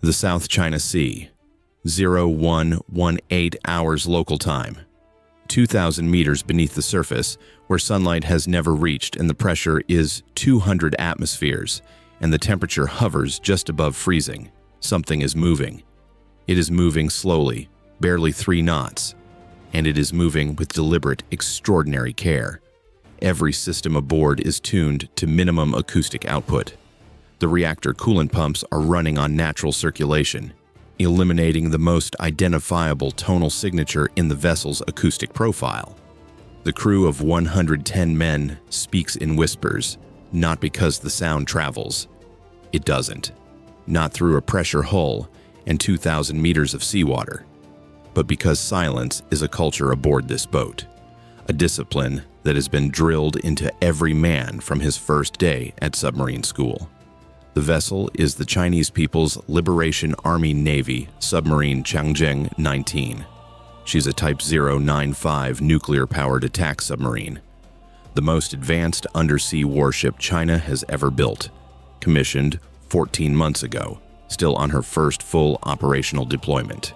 The South China Sea, 0118 hours local time. 2,000 meters beneath the surface, where sunlight has never reached and the pressure is 200 atmospheres, and the temperature hovers just above freezing. Something is moving. It is moving slowly, barely 3 knots, and it is moving with deliberate, extraordinary care. Every system aboard is tuned to minimum acoustic output. The reactor coolant pumps are running on natural circulation, eliminating the most identifiable tonal signature in the vessel's acoustic profile. The crew of 110 men speaks in whispers, not because the sound travels. It doesn't. Not through a pressure hull and 2,000 meters of seawater, but because silence is a culture aboard this boat, a discipline that has been drilled into every man from his first day at submarine school. The vessel is the Chinese People's Liberation Army Navy submarine Changzheng 19. She's a Type 095 nuclear-powered attack submarine, the most advanced undersea warship China has ever built, commissioned 14 months ago, still on her first full operational deployment.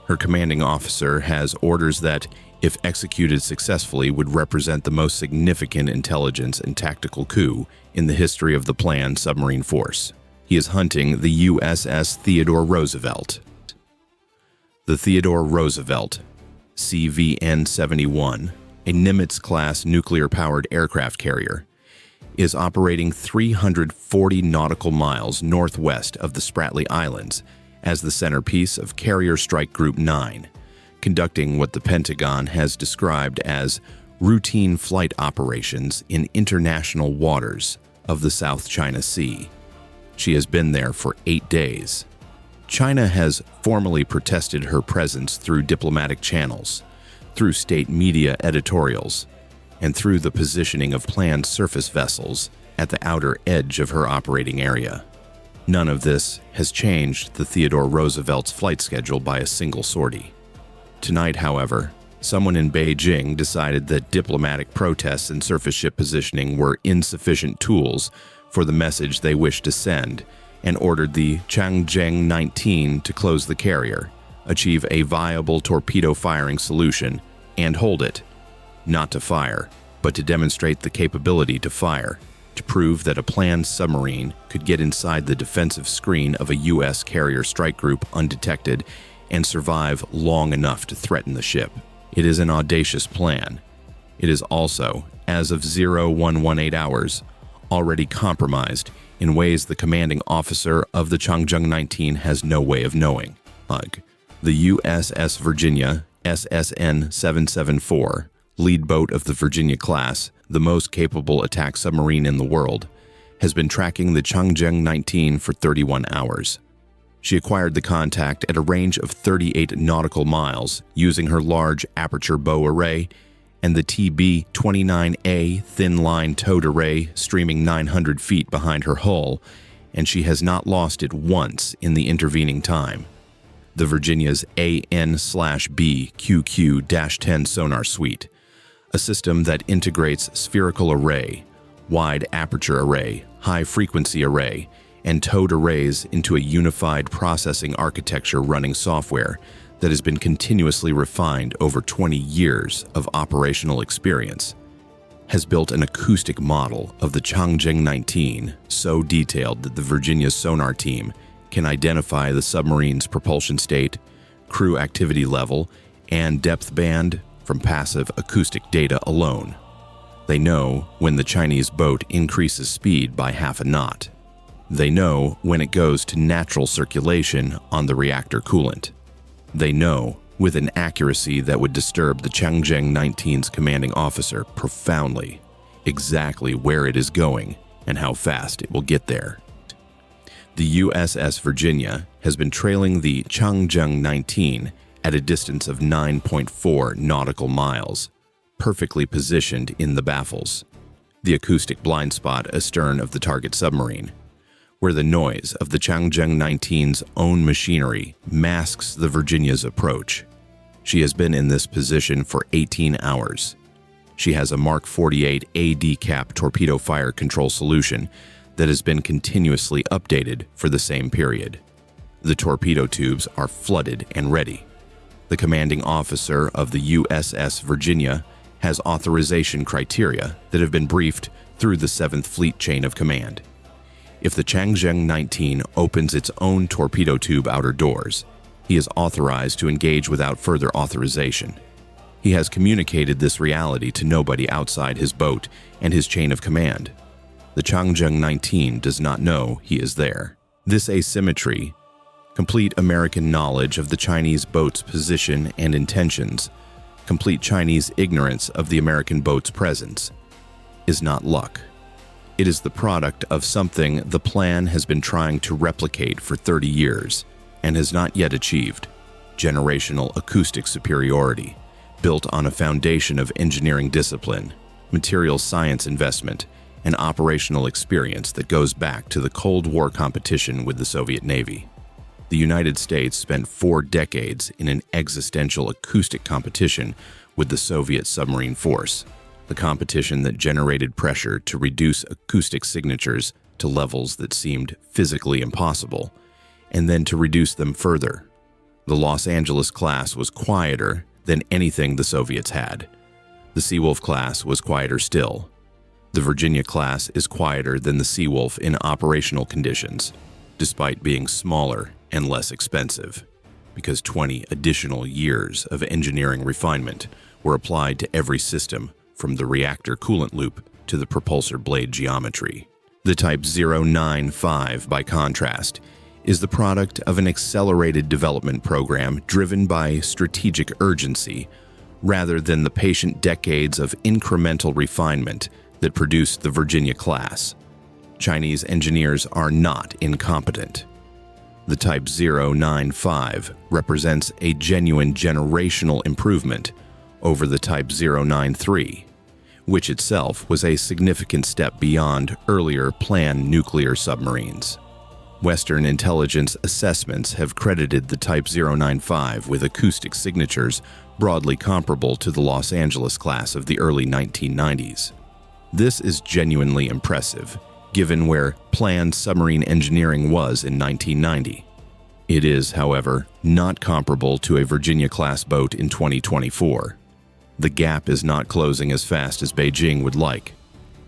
Her commanding officer has orders that, if executed successfully, would represent the most significant intelligence and tactical coup in the history of the planned submarine force. He is hunting the USS Theodore Roosevelt. The Theodore Roosevelt, CVN-71, a Nimitz-class nuclear-powered aircraft carrier, is operating 340 nautical miles northwest of the Spratly Islands as the centerpiece of Carrier Strike Group 9, conducting what the Pentagon has described as routine flight operations in international waters of the South China Sea. She has been there for 8 days. China has formally protested her presence through diplomatic channels, through state media editorials, and through the positioning of planned surface vessels at the outer edge of her operating area. None of this has changed the Theodore Roosevelt's flight schedule by a single sortie. Tonight, however, someone in Beijing decided that diplomatic protests and surface ship positioning were insufficient tools for the message they wished to send, and ordered the Changzheng 19 to close the carrier, achieve a viable torpedo firing solution, and hold it. Not to fire, but to demonstrate the capability to fire, to prove that a planned submarine could get inside the defensive screen of a U.S. carrier strike group undetected and survive long enough to threaten the ship. It is an audacious plan. It is also, as of 0118 hours, already compromised in ways the commanding officer of the Changzheng 19 has no way of knowing. The USS Virginia, SSN 774, lead boat of the Virginia class, the most capable attack submarine in the world, has been tracking the Changzheng 19 for 31 hours. She acquired the contact at a range of 38 nautical miles using her large aperture bow array and the TB-29A thin-line towed array streaming 900 feet behind her hull, and she has not lost it once in the intervening time. The Virginia's AN/B QQ-10 sonar suite, a system that integrates spherical array, wide aperture array, high-frequency array, and towed arrays into a unified processing architecture running software that has been continuously refined over 20 years of operational experience, has built an acoustic model of the Changzheng 19 so detailed that the Virginia's sonar team can identify the submarine's propulsion state, crew activity level, and depth band from passive acoustic data alone. They know when the Chinese boat increases speed by half a knot. They know when it goes to natural circulation on the reactor coolant. They know, with an accuracy that would disturb the Changzheng 19's commanding officer profoundly, exactly where it is going and how fast it will get there. The USS Virginia has been trailing the Changzheng 19 at a distance of 9.4 nautical miles, perfectly positioned in the baffles, the acoustic blind spot astern of the target submarine, where the noise of the Changzheng 19's own machinery masks the Virginia's approach. She has been in this position for 18 hours. She has a Mark 48 AD cap torpedo fire control solution that has been continuously updated for the same period. The torpedo tubes are flooded and ready. The commanding officer of the USS Virginia has authorization criteria that have been briefed through the 7th Fleet chain of command. If the Changzheng 19 opens its own torpedo tube outer doors, he is authorized to engage without further authorization. He has communicated this reality to nobody outside his boat and his chain of command. The Changzheng 19 does not know he is there. This asymmetry, complete American knowledge of the Chinese boat's position and intentions, complete Chinese ignorance of the American boat's presence, is not luck. It is the product of something the plan has been trying to replicate for 30 years and has not yet achieved: generational acoustic superiority, built on a foundation of engineering discipline, material science investment, and operational experience that goes back to the Cold War competition with the Soviet Navy. The United States spent 4 decades in an existential acoustic competition with the Soviet submarine force, the competition that generated pressure to reduce acoustic signatures to levels that seemed physically impossible, and then to reduce them further. The Los Angeles class was quieter than anything the Soviets had. The Seawolf class was quieter still. The Virginia class is quieter than the Seawolf in operational conditions, despite being smaller and less expensive, because 20 additional years of engineering refinement were applied to every system, from the reactor coolant loop to the propulsor blade geometry. The Type 095, by contrast, is the product of an accelerated development program driven by strategic urgency, rather than the patient decades of incremental refinement that produced the Virginia class. Chinese engineers are not incompetent. The Type 095 represents a genuine generational improvement over the Type 093, which itself was a significant step beyond earlier planned nuclear submarines. Western intelligence assessments have credited the Type 095 with acoustic signatures broadly comparable to the Los Angeles class of the early 1990s. This is genuinely impressive, given where planned submarine engineering was in 1990. It is, however, not comparable to a Virginia-class boat in 2024. The gap is not closing as fast as Beijing would like,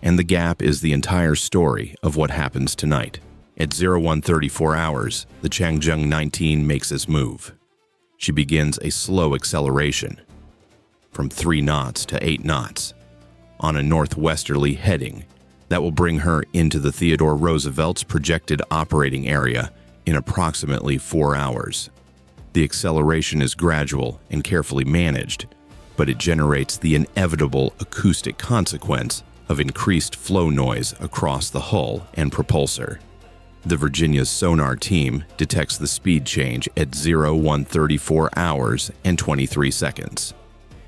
and the gap is the entire story of what happens tonight. At 0134 hours, the Changzheng 19 makes its move. She begins a slow acceleration, from 3 knots to 8 knots, on a northwesterly heading that will bring her into the Theodore Roosevelt's projected operating area in approximately 4 hours. The acceleration is gradual and carefully managed, but it generates the inevitable acoustic consequence of increased flow noise across the hull and propulsor. The Virginia's sonar team detects the speed change at 0134 hours and 23 seconds.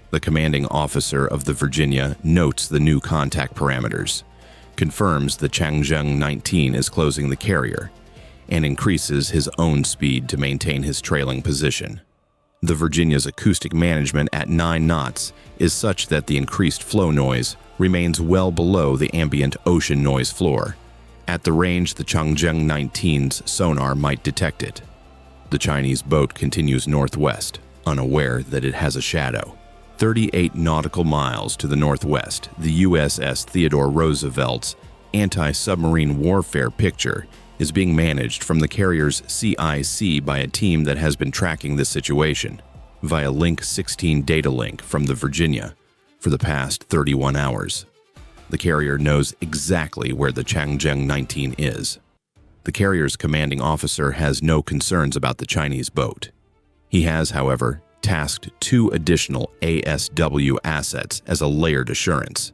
The commanding officer of the Virginia notes the new contact parameters, confirms the Changzheng 19 is closing the carrier, and increases his own speed to maintain his trailing position. The Virginia's acoustic management at 9 knots is such that the increased flow noise remains well below the ambient ocean noise floor, at the range the Changzheng 19's sonar might detect it. The Chinese boat continues northwest, unaware that it has a shadow. 38 nautical miles to the northwest, the USS Theodore Roosevelt's anti-submarine warfare picture is being managed from the carrier's CIC by a team that has been tracking this situation via Link 16 data link from the Virginia for the past 31 hours. The carrier knows exactly where the Changzheng 19 is. The carrier's commanding officer has no concerns about the Chinese boat. He has, however, tasked 2 additional ASW assets as a layered assurance: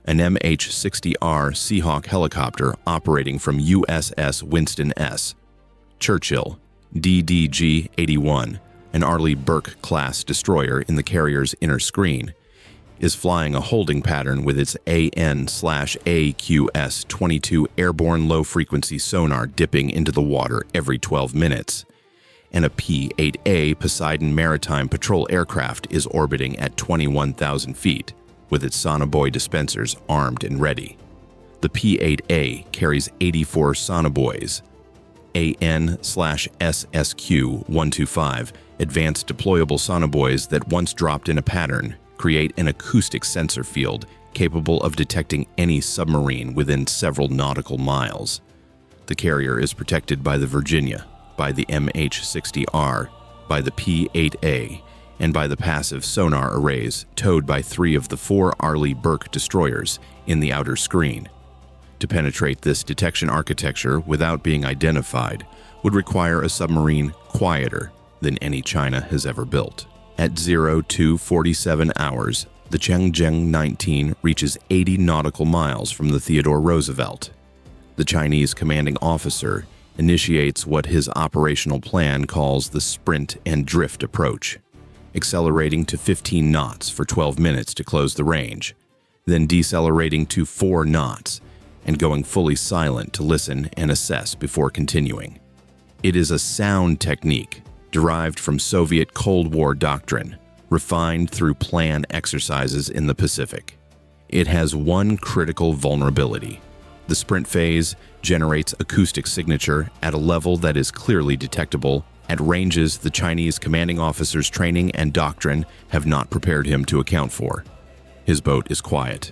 an MH-60R Seahawk helicopter operating from USS Winston S. Churchill, DDG-81, an Arleigh Burke-class destroyer in the carrier's inner screen, is flying a holding pattern with its AN/AQS-22 airborne low-frequency sonar dipping into the water every 12 minutes, and a P-8A Poseidon maritime patrol aircraft is orbiting at 21,000 feet, with its sonobuoy dispensers armed and ready. The P-8A carries 84 sonobuoys, AN/SSQ-125 advanced deployable sonobuoys that once dropped in a pattern create an acoustic sensor field capable of detecting any submarine within several nautical miles. The carrier is protected by the Virginia, by the MH-60R, by the P-8A, and by the passive sonar arrays towed by 3 of the 4 Arleigh Burke destroyers in the outer screen. To penetrate this detection architecture without being identified would require a submarine quieter than any China has ever built. At 02:47 hours, the Changzheng 19 reaches 80 nautical miles from the Theodore Roosevelt. The Chinese commanding officer initiates what his operational plan calls the sprint and drift approach, accelerating to 15 knots for 12 minutes to close the range, then decelerating to 4 knots and going fully silent to listen and assess before continuing. It is a sound technique derived from Soviet Cold War doctrine, refined through plan exercises in the Pacific. It has one critical vulnerability. The sprint phase generates acoustic signature at a level that is clearly detectable at ranges the Chinese commanding officer's training and doctrine have not prepared him to account for. His boat is quiet.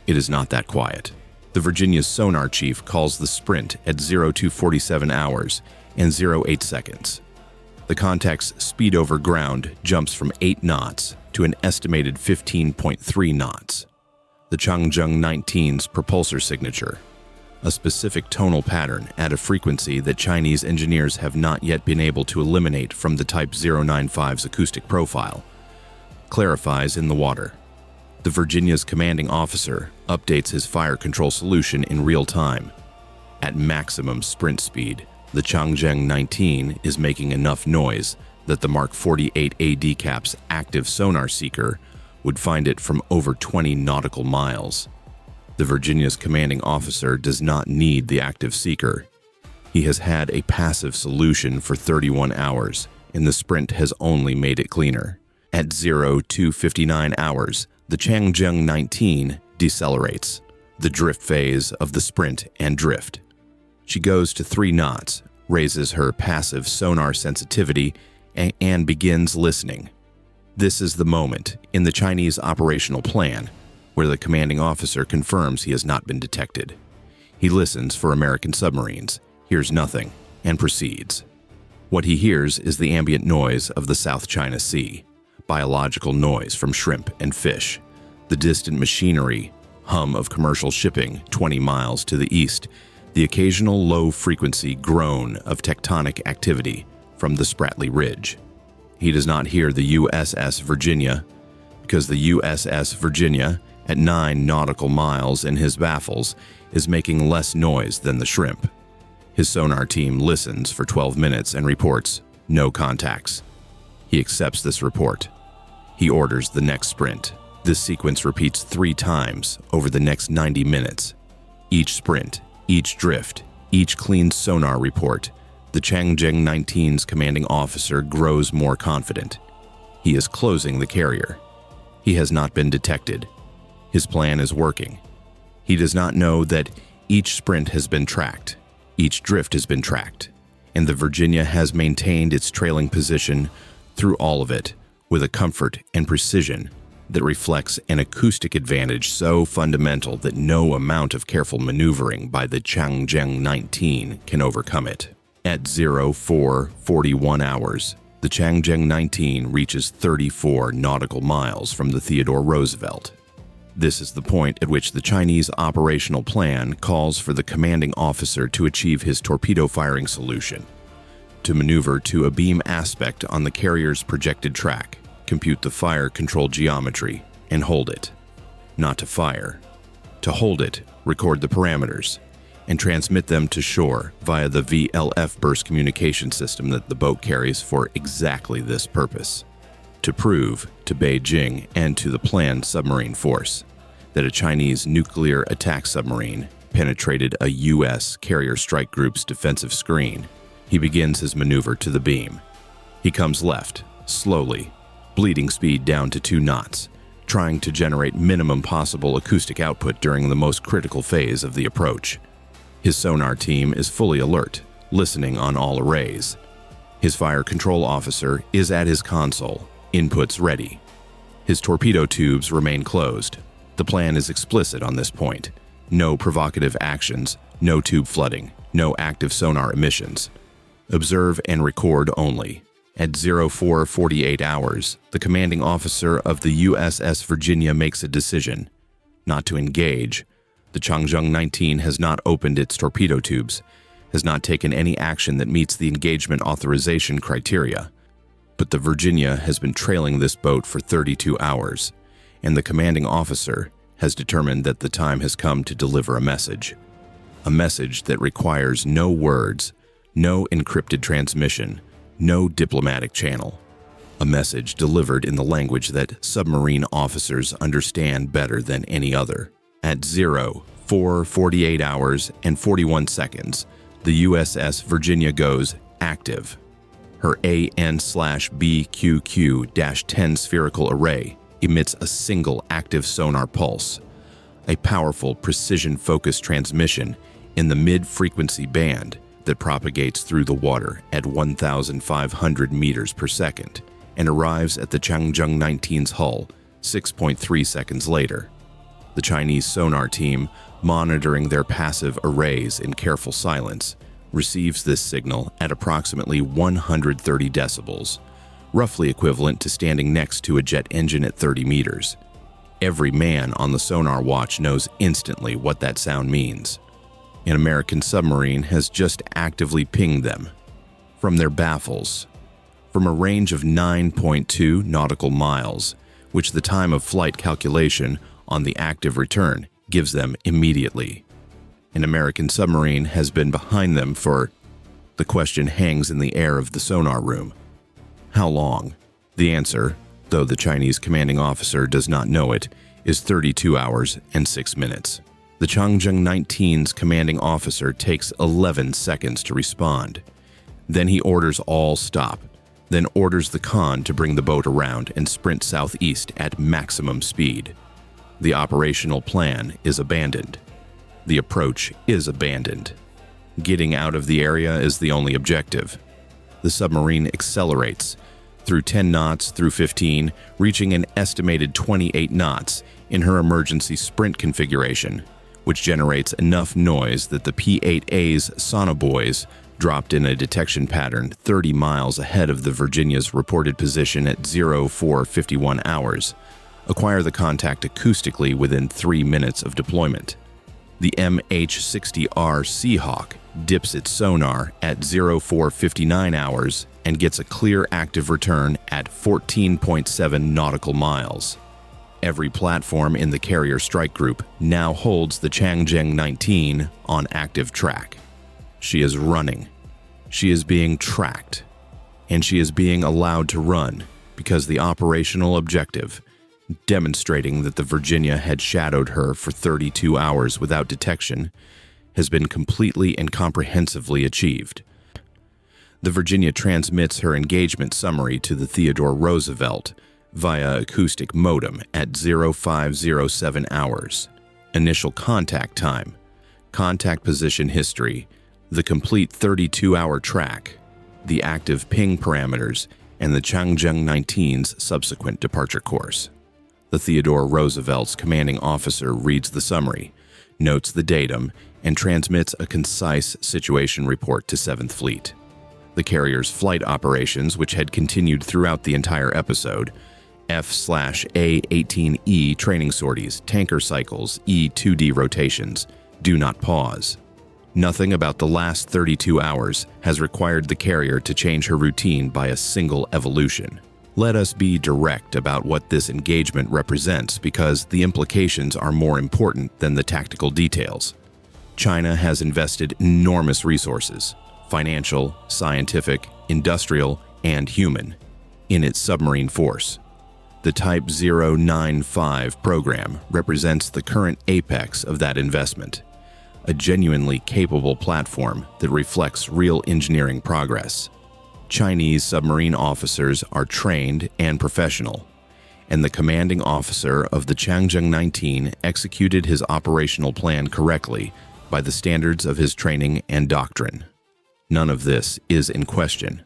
It is not that quiet. The Virginia's sonar chief calls the sprint at 02:47 hours and 08 seconds. The contact's speed over ground jumps from 8 knots to an estimated 15.3 knots. The Changzheng 19's propulsor signature, a specific tonal pattern at a frequency that Chinese engineers have not yet been able to eliminate from the Type 095's acoustic profile, clarifies in the water. The Virginia's commanding officer updates his fire control solution in real time. At maximum sprint speed, the Changzheng 19 is making enough noise that the Mark 48 AD cap's active sonar seeker would find it from over 20 nautical miles. The Virginia's commanding officer does not need the active seeker. He has had a passive solution for 31 hours, and the sprint has only made it cleaner. At 02:59 hours, the Changzheng 19 decelerates, the drift phase of the sprint and drift. She goes to 3 knots, raises her passive sonar sensitivity, and begins listening. This is the moment in the Chinese operational plan where the commanding officer confirms he has not been detected. He listens for American submarines, hears nothing, and proceeds. What he hears is the ambient noise of the South China Sea, biological noise from shrimp and fish, the distant machinery, hum of commercial shipping 20 miles to the east, the occasional low-frequency groan of tectonic activity from the Spratly Ridge. He does not hear the USS Virginia, because the USS Virginia, at 9 nautical miles in his baffles, is making less noise than the shrimp. His sonar team listens for 12 minutes and reports no contacts. He accepts this report. He orders the next sprint. This sequence repeats 3 times over the next 90 minutes. Each sprint, each drift, each clean sonar report, the Changzheng 19's commanding officer grows more confident. He is closing the carrier. He has not been detected. His plan is working. He does not know that each sprint has been tracked, each drift has been tracked, and the Virginia has maintained its trailing position through all of it with a comfort and precision that reflects an acoustic advantage so fundamental that no amount of careful maneuvering by the Changzheng 19 can overcome it. At 04:41 hours, the Changzheng 19 reaches 34 nautical miles from the Theodore Roosevelt. This is the point at which the Chinese operational plan calls for the commanding officer to achieve his torpedo firing solution, to maneuver to a beam aspect on the carrier's projected track, compute the fire control geometry, and hold it. Not to fire. To hold it, record the parameters, and transmit them to shore via the VLF burst communication system that the boat carries for exactly this purpose. To prove to Beijing and to the planned submarine force that a Chinese nuclear attack submarine penetrated a U.S. carrier strike group's defensive screen, he begins his maneuver to the beam. He comes left, slowly, bleeding speed down to 2 knots, trying to generate minimum possible acoustic output during the most critical phase of the approach. His sonar team is fully alert, listening on all arrays. His fire control officer is at his console, inputs ready. His torpedo tubes remain closed. The plan is explicit on this point. No provocative actions, no tube flooding, no active sonar emissions. Observe and record only. At 04:48 hours, the commanding officer of the USS Virginia makes a decision not to engage. The Changzheng 19 has not opened its torpedo tubes, has not taken any action that meets the engagement authorization criteria. But the Virginia has been trailing this boat for 32 hours, and the commanding officer has determined that the time has come to deliver a message. A message that requires no words, no encrypted transmission, no diplomatic channel. A message delivered in the language that submarine officers understand better than any other. At 04:48 hours and 41 seconds, the USS Virginia goes active. Her AN/BQQ-10 spherical array emits a single active sonar pulse, a powerful precision-focused transmission in the mid-frequency band that propagates through the water at 1,500 meters per second and arrives at the Changzheng 19's hull 6.3 seconds later. The Chinese sonar team, monitoring their passive arrays in careful silence, receives this signal at approximately 130 decibels, roughly equivalent to standing next to a jet engine at 30 meters. Every man on the sonar watch knows instantly what that sound means. An American submarine has just actively pinged them from their baffles, from a range of 9.2 nautical miles, which the time of flight calculation on the active return gives them immediately. An American submarine has been behind them for... The question hangs in the air of the sonar room. How long? The answer, though the Chinese commanding officer does not know it, is 32 hours and 6 minutes. The Changzheng 19's commanding officer takes 11 seconds to respond. Then he orders all stop, then orders the con to bring the boat around and sprint southeast at maximum speed. The operational plan is abandoned. The approach is abandoned. Getting out of the area is the only objective. The submarine accelerates through 10 knots through 15, reaching an estimated 28 knots in her emergency sprint configuration, which generates enough noise that the P-8A's sonobuoys, dropped in a detection pattern 30 miles ahead of the Virginia's reported position at 04:51 hours, acquire the contact acoustically within 3 minutes of deployment. The MH-60R Seahawk dips its sonar at 04:59 hours and gets a clear active return at 14.7 nautical miles. Every platform in the carrier strike group now holds the Changzheng 19 on active track. She is running. She is being tracked. And she is being allowed to run because the operational objective, demonstrating that the Virginia had shadowed her for 32 hours without detection, has been completely and comprehensively achieved. The Virginia transmits her engagement summary to the Theodore Roosevelt via acoustic modem at 05:07 hours. Initial contact time, contact position history, the complete 32-hour track, the active ping parameters, and the Changzheng 19's subsequent departure course. The Theodore Roosevelt's commanding officer reads the summary, notes the datum, and transmits a concise situation report to 7th Fleet. The carrier's flight operations, which had continued throughout the entire episode, F/A-18E training sorties, tanker cycles, E-2D rotations, do not pause. Nothing about the last 32 hours has required the carrier to change her routine by a single evolution. Let us be direct about what this engagement represents because the implications are more important than the tactical details. China has invested enormous resources, financial, scientific, industrial, and human, in its submarine force. The Type 095 program represents the current apex of that investment, a genuinely capable platform that reflects real engineering progress. Chinese submarine officers are trained and professional, and the commanding officer of the Changzheng 19 executed his operational plan correctly by the standards of his training and doctrine. None of this is in question.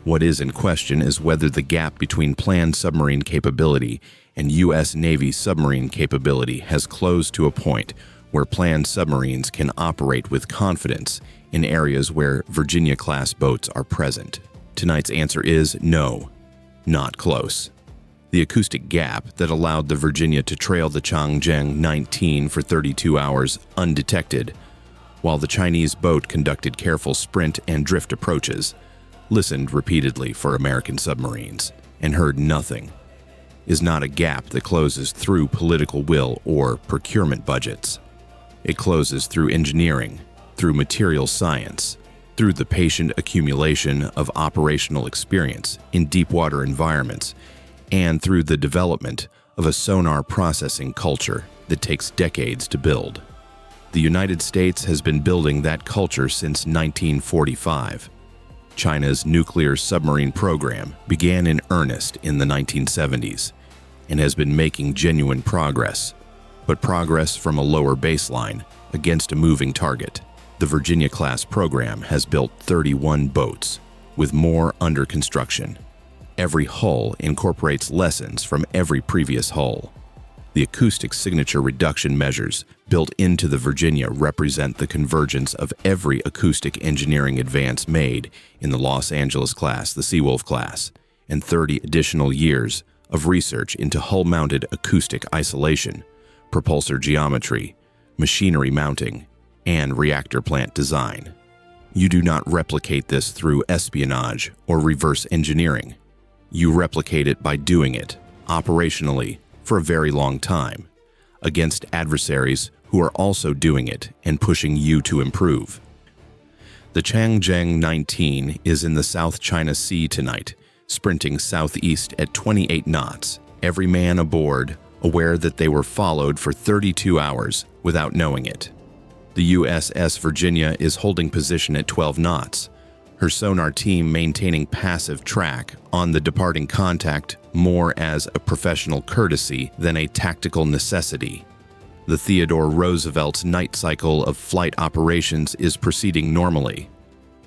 What is in question is whether the gap between planned submarine capability and U.S. Navy submarine capability has closed to a point where planned submarines can operate with confidence in areas where Virginia-class boats are present. Tonight's answer is no, not close. The acoustic gap that allowed the Virginia to trail the Changzheng 19 for 32 hours undetected, while the Chinese boat conducted careful sprint and drift approaches, listened repeatedly for American submarines, and heard nothing, is not a gap that closes through political will or procurement budgets. It closes through engineering, through material science, through the patient accumulation of operational experience in deep-water environments, and through the development of a sonar processing culture that takes decades to build. The United States has been building that culture since 1945. China's nuclear submarine program began in earnest in the 1970s and has been making genuine progress, but progress from a lower baseline against a moving target. The Virginia-class program has built 31 boats, with more under construction. Every hull incorporates lessons from every previous hull. The acoustic signature reduction measures built into the Virginia represent the convergence of every acoustic engineering advance made in the Los Angeles class, the Seawolf class, and 30 additional years of research into hull-mounted acoustic isolation, propulsor geometry, machinery mounting, and reactor plant design. You do not replicate this through espionage or reverse engineering. You replicate it by doing it, operationally, for a very long time, against adversaries who are also doing it and pushing you to improve. The Changzheng 19 is in the South China Sea tonight, sprinting southeast at 28 knots, every man aboard aware that they were followed for 32 hours without knowing it. The USS Virginia is holding position at 12 knots, her sonar team maintaining passive track on the departing contact more as a professional courtesy than a tactical necessity. The Theodore Roosevelt's night cycle of flight operations is proceeding normally.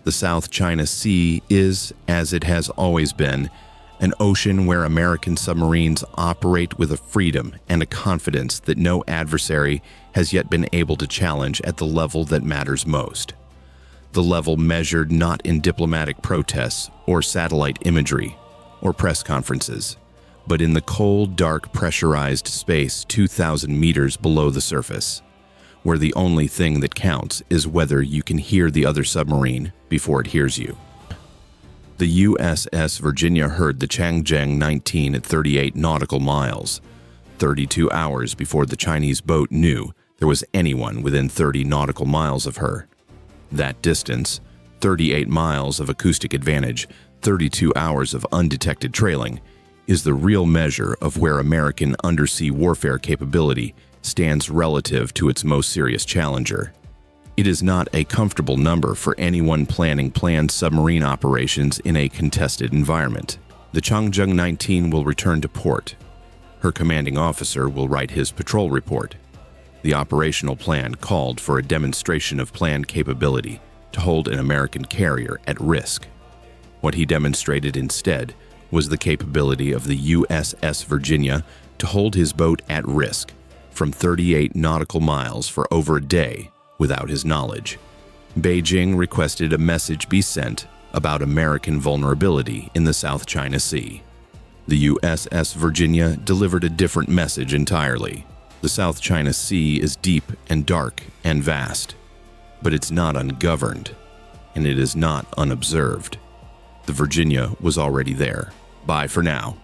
The South China Sea is, as it has always been, an ocean where American submarines operate with a freedom and a confidence that no adversary has yet been able to challenge at the level that matters most. The level measured not in diplomatic protests or satellite imagery or press conferences, but in the cold, dark, pressurized space 2,000 meters below the surface, where the only thing that counts is whether you can hear the other submarine before it hears you. The USS Virginia heard the Changzheng 19 at 38 nautical miles, 32 hours before the Chinese boat knew there was anyone within 30 nautical miles of her. That distance, 38 miles of acoustic advantage, 32 hours of undetected trailing, is the real measure of where American undersea warfare capability stands relative to its most serious challenger. It is not a comfortable number for anyone planning planned submarine operations in a contested environment. The Changzheng 19 will return to port. Her commanding officer will write his patrol report. The operational plan called for a demonstration of planned capability to hold an American carrier at risk. What he demonstrated instead was the capability of the USS Virginia to hold his boat at risk from 38 nautical miles for over a day without his knowledge. Beijing requested a message be sent about American vulnerability in the South China Sea. The USS Virginia delivered a different message entirely. The South China Sea is deep and dark and vast, but it's not ungoverned, and it is not unobserved. The Virginia was already there. Bye for now.